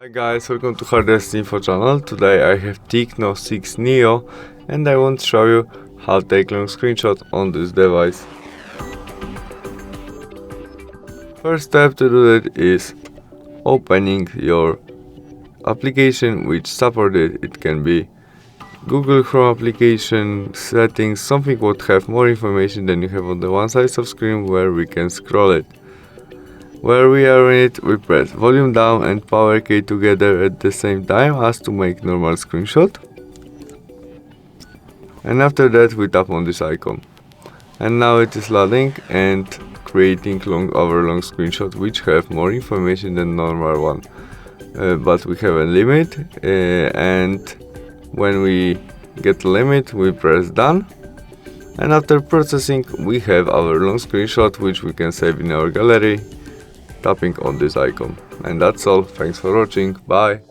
Hi guys, welcome to HardReset.Info channel. Today I have TECNO 6 Neo and I want to show you how to take long screenshot on this device. First step to do that is opening your application which supported. It can be Google Chrome application, settings, something would have more information than you have on the one side of screen where we can scroll it. Where we are in it, we press volume down and power key together at the same time as to make normal screenshot. And after that we tap on this icon. And now it is loading and creating long screenshot which have more information than normal one. But we have a limit and when we get the limit we press done. And after processing we have our long screenshot which we can save in our gallery, tapping on this icon. And that's all. Thanks for watching. Bye.